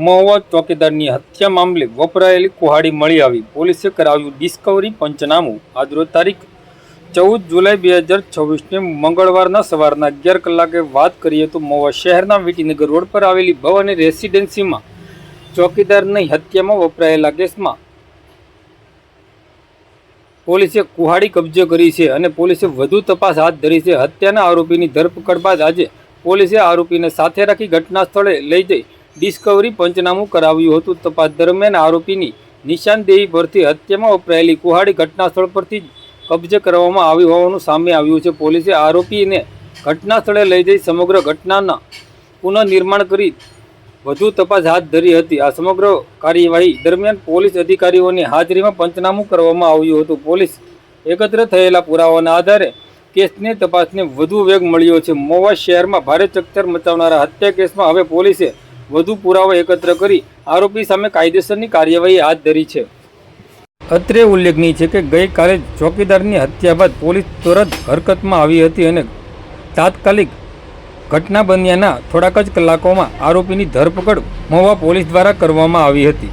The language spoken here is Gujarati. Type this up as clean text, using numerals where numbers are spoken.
મહુવા ચોકીદારની હત્યા મામલે વપરાયેલી કુહાડી મળી આવી. પોલીસે કરાવ્યું ડિસ્કવરી પંચનામું. આજરોજ તારીખ 14 જુલાઈ 2026 મંગળવારના સવારના 11 કલાકે વાત કરીએ તો મહુવા શહેરના વિટીનગર રોડ પર આવેલી ભવાની રેસિડેન્સીમાં ચોકીદારની હત્યામાં વપરાયેલા કેસમાં પોલીસે કુહાડી કબજે કરી છે અને પોલીસે વધુ તપાસ હાથ ધરી છે. હત્યાના આરોપીની ધરપકડ બાદ આજે પોલીસે આરોપીને સાથે રાખી ઘટના સ્થળે લઈ જઈ ડિસ્કવરી પંચનામું કરાવ્યું હતું. તપાસ દરમિયાન આરોપીની નિશાનદેહી પરથી હત્યામાં વપરાયેલી કુહાડી ઘટના સ્થળ પરથી કબજે કરવામાં આવી હોવાનું સામે આવ્યું છે. પોલીસે આરોપીને ઘટના સ્થળે લઈ જઈ સમગ્ર ઘટનાના પુનઃનિર્માણ કરી વધુ તપાસ હાથ ધરી હતી. આ સમગ્ર કાર્યવાહી દરમિયાન પોલીસ અધિકારીઓની હાજરીમાં પંચનામું કરવામાં આવ્યું હતું. પોલીસ એકત્ર થયેલા પુરાવાના આધારે કેસની તપાસને વધુ વેગ મળ્યો છે. મહુવા શહેરમાં ભારે ચકચાર મચાવનારા હત્યા કેસમાં હવે પોલીસે વધુ પુરાવા એકત્ર કરી આરોપી સામે કાયદેસરની કાર્યવાહી હાથ ધરી છે. અત્રે ઉલ્લેખનીય છે કે ગઈકાલે ચોકીદારની હત્યા બાદ પોલીસ તુરંત હરકતમાં આવી હતી અને તાત્કાલિક ઘટના બન્યાના થોડાક જ કલાકોમાં આરોપીની ધરપકડ મહુવા પોલીસ દ્વારા કરવામાં આવી હતી.